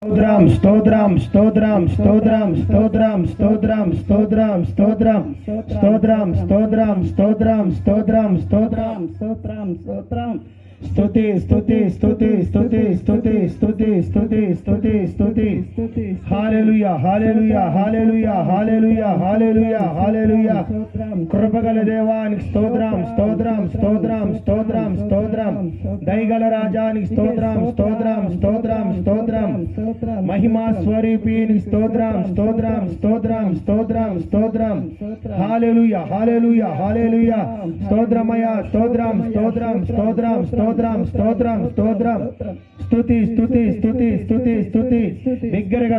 స్తోత్రం స్తోత్రం స్తోత్రం స్తోత్రం స్తోత్రం స్తోత్రం స్తోత్రం స్తోత్రం స్తోత్రం స్తోత్రం స్తోత్రం స్తోత్రం స్తోత్రం స్తోత్రం స్తుతి స్తుతి స్తుతి స్తుతి స్తుతి స్తుతి స్తుతి స్తుతి స్తుతి స్తుతి హల్లెలూయా హల్లెలూయా హల్లెలూయా హల్లెలూయా హల్లెలూయా హల్లెలూయా కృపగల దేవానికి స్తోత్రం స్తోత్రం స్తోత్రం స్తోత్రం స్తోత్రం దయగల రాజానికి స్తోత్రం స్తోత్రం స్తోత్రం స్తోత్రం మహిమా స్వరూపినికి స్తోత్రం స్తోత్రం స్తోత్రం స్తోత్రం స్తోత్రం హల్లెలూయా హల్లెలూయా హల్లెలూయా స్తోత్రమయ్యా స్తోత్రం స్తోత్రం స్తోత్రం స్తోత్రం స్తోత్రం స్తోత్రం స్తుతి స్తుతి స్తుతి స్తుతి స్తుతి బిగ్గరగా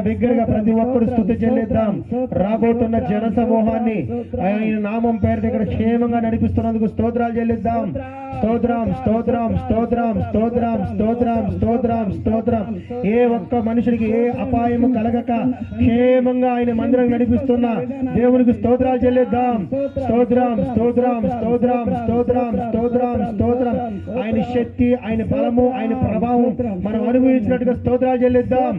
ప్రతి ఒక్కరు స్తుతి చెల్లిద్దాం. రాబోతున్న జన సమూహాన్ని ఆయన నామం పేరుతో ఇక్కడ క్షేమంగా నడిపిస్తున్నందుకు స్తోత్రాలు చెల్లిద్దాం. స్తోత్రం స్తోత్రం స్తోత్రం స్తోత్రం స్తోత్రం స్తోత్రం స్తోత్రం ఏ ఒక్క మనుషుడికి ఏ అపాయము కలగక క్షేమంగా ఆయన మందిరం నడిపిస్తున్న దేవునికి స్తోత్రాలు చెల్లిద్దాం. స్తోత్రం స్తోత్రం స్తోత్రం స్తోత్రం స్తోత్రం స్తోత్రం ఆయన శక్తి ఆయన బలము ఆయన ప్రభావం మనం అనుభవించినట్టుగా స్తోత్రాలు చెల్లిద్దాం.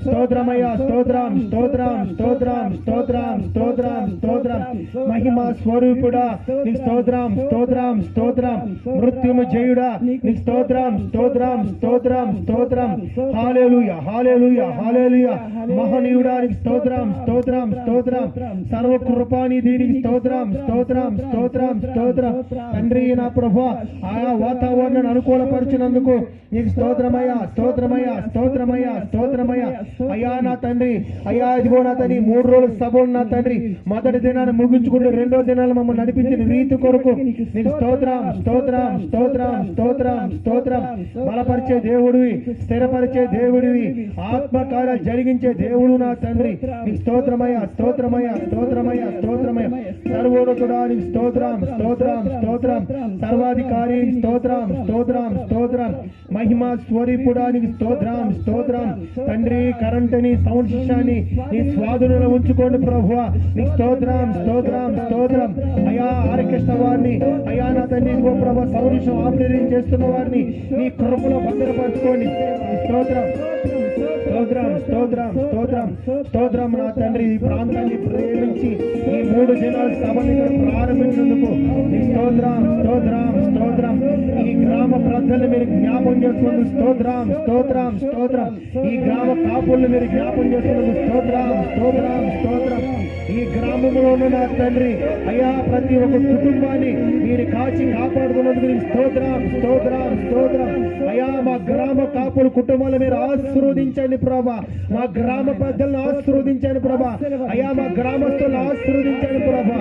స్తోత్రమయ్యా స్తోత్రం స్తోత్రం స్తోత్రం స్తోత్రం స్తోత్రం స్తోత్రం మహిమా స్వరూపుడా నీకు స్తోత్రం స్తోత్రం స్తోత్రం మృత్యుము జయుడా నీకు స్తోత్రం స్తోత్రం స్తోత్రం స్తోత్రం హల్లెలూయా హల్లెలూయా హల్లెలూయా మహనీయుడా నీకు స్తోత్రం స్తోత్రం స్తోత్రం సర్వకృపానిధి నీకు స్తోత్రం స్తోత్రం స్తోత్రం స్తోత్రం తండ్రి నా ప్రభువా ఆయా వాతావరణాన్ని అనుకూలపరిచినందుకు నీకు స్తోత్రమయ్యా స్తోత్రమయ్యా స్తోత్రమయ్యా స్తోత్రమయ్యా అయ్యా నా తండ్రి అయ్యా ఇదిగో నా తండ్రి 3 రోజుల సభలు నా తండ్రి మొదటి దినాన్ని ముగించుకుంటూ 2వ దినాలు మమ్మల్ని నడిపించిన రీతి కొరకు నీకు స్తోత్రం స్తోత్రం స్తోత్రం స్తోత్రం స్తోత్రం బలపరిచే దేవుడివి స్థిరపరిచే దేవుడివి ఆత్మకార్యాలు జరిగించే దేవుడు నా తండ్రి నీకు స్తోత్రమయ్యా స్తోత్రమయ్యా స్తోత్రమయ్యా స్తోత్రమయ్యా సర్వోన్నతుడా నీకు స్తోత్రం స్తోత్రం స్తోత్రం సర్వాధికారి స్తోత్రం స్తోత్రం స్తోత్రం మహిమా స్వరూపుడా నీకు స్తోత్రం స్తోత్రం తండ్రి కరెంటుని సౌండ్ సిస్టాన్ని నీ స్వాధీనంలో ఉంచుకోండి ప్రభువా నీకు స్తోత్రం స్తోత్రం స్తోత్రం అయా ఆర్కెస్ట్రా వారిని అయా నా తండ్రి ఇదిగో ప్రభు సౌండ్ ఆపరేటింగ్ చేస్తున్న వారిని నీ కృపలో భద్రపరచుకోండి స్తోత్రం స్తోత్రం స్తోత్రం స్తోత్రం స్తోత్రం నా తండ్రి ఈ ప్రాంతాన్ని ప్రేమించి ఈ 3 దినాల సభని ప్రారంభించేందుకు నీ స్తోత్రం స్తోత్రం స్తోత్రం ఈ గ్రామ ప్రజల్ని మీరు జ్ఞాపం చేసుకున్నందుకు స్తోత్రం స్తోత్రం స్తోత్రం ఈ గ్రామ కాపుల్ని మీరు జ్ఞాపం చేసుకున్నందుకు స్తోత్రం స్తోత్రం స్తోత్రం ఈ గ్రామంలో ఉన్న నా తండ్రి అయ్యా ప్రతి ఒక్క కుటుంబాన్ని మీరు కాచి కాపాడుకున్నందుకు స్తోత్రం స్తోత్రం స్తోత్రం అయ్యా మా గ్రామ కాపుల కుటుంబాలు మీరు ఆశీర్వదించండి ప్రభా మా గ్రామ పెద్దలను ఆశీర్వదించండి ప్రభా అయ్యా మా గ్రామస్తులను ఆశీర్వదించండి ప్రభా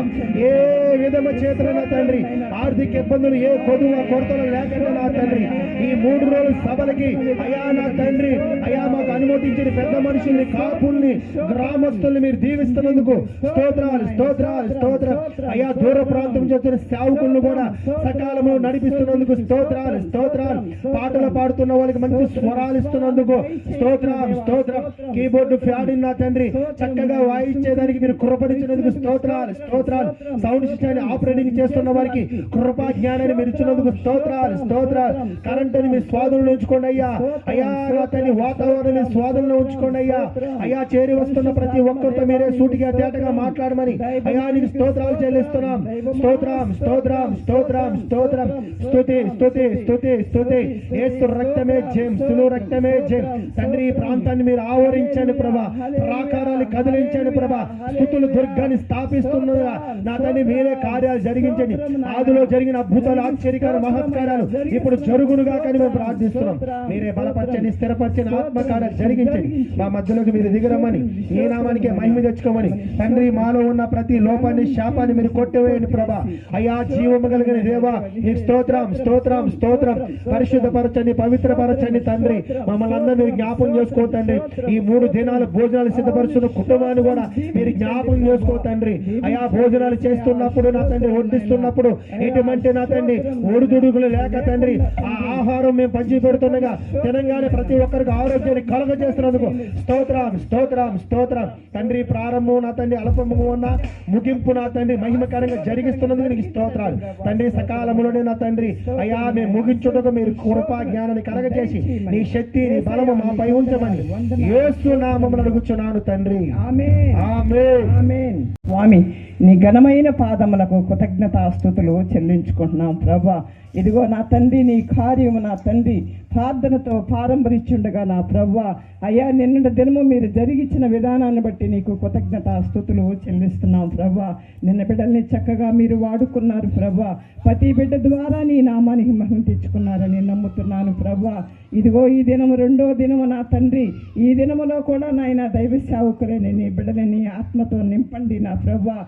ఏ విధమ చేతుల నా తండ్రి ఆర్థిక ఇబ్బందులు ఏ కొరతలు లేకుండా నా తండ్రి ఈ 3 రోజుల సభలకి అయ్యా నా తండ్రి అయ్యా మాకు అనుమతించిన పెద్ద మనుషుల్ని కాపుల్ని గ్రామస్తుల్ని మీరు దీవిస్తున్నందుకు స్తోత్రాలు స్తోత్రాలు స్తోత్రం అయ్యా దూర ప్రాంతం చేస్తున్న సేవకులను కూడా సకాలంలో నడిపిస్తున్నందుకు స్తోత్రాలు స్తోత్రాలు పాటలు పాడుతున్న వాళ్ళకి మంచి స్వరాలు ఇస్తున్నందుకు స్తోత్రం స్తోత్రం కీబోర్డు ఫ్యాడిన్ నా తండ్రి చక్కగా వాయించేదానికి మీరు కృపడించినందుకు స్తోత్రాలు స్తోత్రాలు సౌండ్ సిస్టాన్ని ఆపరేటింగ్ చేస్తున్న వారికి కృపా జ్ఞానాన్ని మీరు ఇచ్చినందుకు స్తోత్రాలు స్తోత్రాలు కరెంటుని మీ స్వాధీనంలో ఉంచుకోండి అయ్యా అయ్యా నా తండ్రి వాతావరణాన్ని స్వాధీనంలో ఉంచుకోండి అయ్యా అయ్యా చేరి వస్తున్న ప్రతి ఒక్కరితో మీరే సూటిగా తేటగా మాట్లాడమని అయ్యా నీకు స్తోత్రాలు చెల్లిస్తున్నాం స్తోత్రం స్తోత్రం స్తోత్రం స్తోత్రం స్తుతి స్తుతి స్తుతి స్తుతి యేసు రక్తమే జయం సులువు రక్తమే జయం తండ్రి ఈ ప్రాంతాన్ని మీరు ఆవరించండి ప్రభా ప్రాకారాలు కదిలించండి ప్రభా స్తుతులు దుర్గాన్ని స్థాపిస్తున్నదా నా తండ్రి మీరే కార్యాలు జరిగించండి ఆదిలో జరిగిన అద్భుతాలు ఆశ్చర్యకార మహత్కారాలు ఇప్పుడు జరుగునుగా కానీ మేము ప్రార్థిస్తున్నాం మీరే బలపరచండి స్థిరపరచని ఆత్మకార్యాలు జరిగించండి మా మధ్యలోకి మీరు దిగరమని ఈ నామానికి మహిమ తెచ్చుకోమని తండ్రి మాలో ఉన్న ప్రతి లోపాన్ని శాపాన్ని మీరు కొట్టివేయండి ప్రభా అయ్యా జీవము కలిగిన దేవా ఈ స్తోత్రం స్తోత్రం స్తోత్రం పరిశుద్ధపరచండి పవిత్రపరచండి తండ్రి మమ్మల్ని అందరూ మీరు జ్ఞాపం చేసుకోతండి ఈ 3 దినాల భోజనాలు సిద్ధపరుస్తున్న కుటుంబాన్ని కూడా మీరు జ్ఞాపం చేసుకోతండ్రి అయ్యా భోజనాలు చేస్తున్నప్పుడు నా తండ్రి వడ్డిస్తున్నప్పుడు ఎటువంటి నా తండ్రి ఒడిదుడుగులు లేక తండ్రి ఆ ఆహారం మేము పంచి పెడుతుండగా తెలంగాణ ప్రతి ఒక్కరికి ఆరోగ్యాన్ని కలుగజేస్తున్న జరిగిస్తున్నందుకు స్తోత్రం స్తోత్రం స్తోత్రం తండ్రి. ప్రారంభం నా తండ్రి అల్పము ఉన్న ముగింపు నా తండ్రి మహిమకరంగా జరిగిస్తున్నందుకు నీకు స్తోత్రాలు తండ్రి. సకాలంలోనే నా తండ్రి అయ్యా మేము ముగించుటకు మీరు కృపా జ్ఞానాన్ని కలగజేసి నీ శక్తి నీ బలము మాపై ఉంచమని యేసు నామమున అడుగుచున్నాను తండ్రి. ఆమేన్ ఆమేన్. ఆమేన్. స్వామి నీ ఘనమైన పాదములకు కృతజ్ఞతాస్తుతులు చెల్లించుకుంటున్నాం ప్రభా. ఇదిగో నా తండ్రి నీ కార్యము నా తండ్రి ప్రార్థనతో పారంపరిచుండగా నా ప్రభా అయ్యా నిన్న దినము మీరు జరిగించిన విధానాన్ని బట్టి నీకు కృతజ్ఞతాస్తుతులు చెల్లిస్తున్నాం ప్రభా. నిన్న బిడ్డల్ని చక్కగా మీరు వాడుకున్నారు ప్రభా. ప్రతి బిడ్డ ద్వారా నీ నామానికి మహిమ తెచ్చుకున్నారని నమ్ముతున్నాను ప్రభా. ఇదిగో ఈ దినము రెండో దినము నా తండ్రి ఈ దినములో కూడా నాయన దైవ సేవకులని నీ బిడ్డని నీ ఆత్మతో నింపండి నా ప్రభా.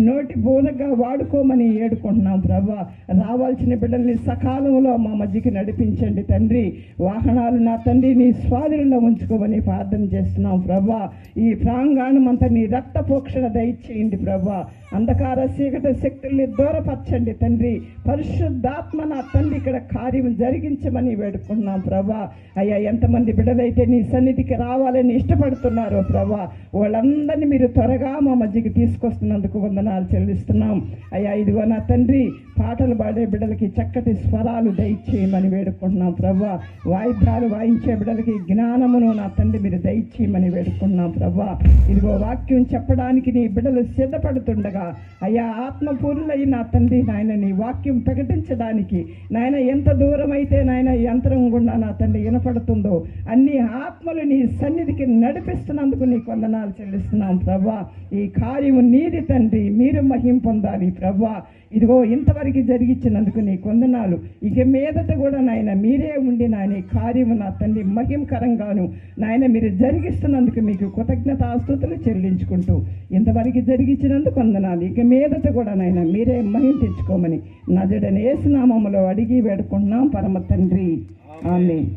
నోటి బోధగా వాడుకోమని ఏడుకుంటున్నాం ప్రభా. రావాల్సిన బిడ్డల్ని సకాలంలో మా మధ్యకి నడిపించండి తండ్రి. వాహనాలు నా తండ్రి నీ స్వాధీనంలో ఉంచుకోమని ప్రార్థన చేస్తున్నాం ప్రభా. ఈ ప్రాంగణం అంతా నీ రక్త పోక్షణ దయచేయండి ప్రభా. అంధకార చీకటి శక్తుల్ని దూరపరచండి తండ్రి. పరిశుద్ధాత్మ నా తండ్రి ఇక్కడ కార్యం జరిగించమని వేడుకుంటున్నాం ప్రభా. అయ్యా ఎంతమంది బిడ్డలైతే నీ సన్నిధికి రావాలని ఇష్టపడుతున్నారో ప్రభా వాళ్ళందరినీ మీరు త్వరగా మా మధ్యకి తీసుకొస్తున్నందుకు వందనాలు చెల్లిస్తున్నాం అయ్యా. ఇదిగో నా తండ్రి పాటలు పాడే బిడ్డలకి చక్కటి స్వరాలు దయచేయమని వేడుకుంటున్నాం ప్రభా. వాయిద్యాలు వాయించే బిడ్డలకి జ్ఞానమును నా తండ్రి మీరు దయచేయమని వేడుకుంటున్నాం ప్రభా. ఇదిగో వాక్యం చెప్పడానికి నీ బిడ్డలు సిద్ధపడుతుండగా అయ్యా ఆత్మపూర్ణులై నా తండ్రి నాయన నీ వాక్యం ప్రకటించడానికి నాయన ఎంత దూరం అయితే నాయన యంత్రం గుండా నా తండ్రి వినపడుతుందో అన్ని ఆత్మలు నీ సన్నిధికి నడిపిస్తున్నందుకు నీకు వందనాలు చెల్లిస్తున్నాం ప్రభా. ఈ కార్యము నీది తండ్రి మీరు మహిమ పొందాలి ప్రభా. ఇదిగో ఇంతవరకు జరిగించినందుకు నీకు వందనాలు. ఇక మీదట కూడా నాయన మీరే ఉండి నాయన ఈ కార్యము నా తండ్రి మహిమకరంగాను నాయన మీరు జరిగిస్తున్నందుకు మీకు కృతజ్ఞతాస్తుతులు చెల్లించుకుంటూ ఇంతవరకు జరిగించినందుకు వందనాలు. ఇక మీదట కూడా నాయన మీరే మహిమ తెచ్చుకోమని నజరుడైన యేసు నామములో అడిగి వేడుకుంటున్నాం పరమ తండ్రి. ఆమేన్.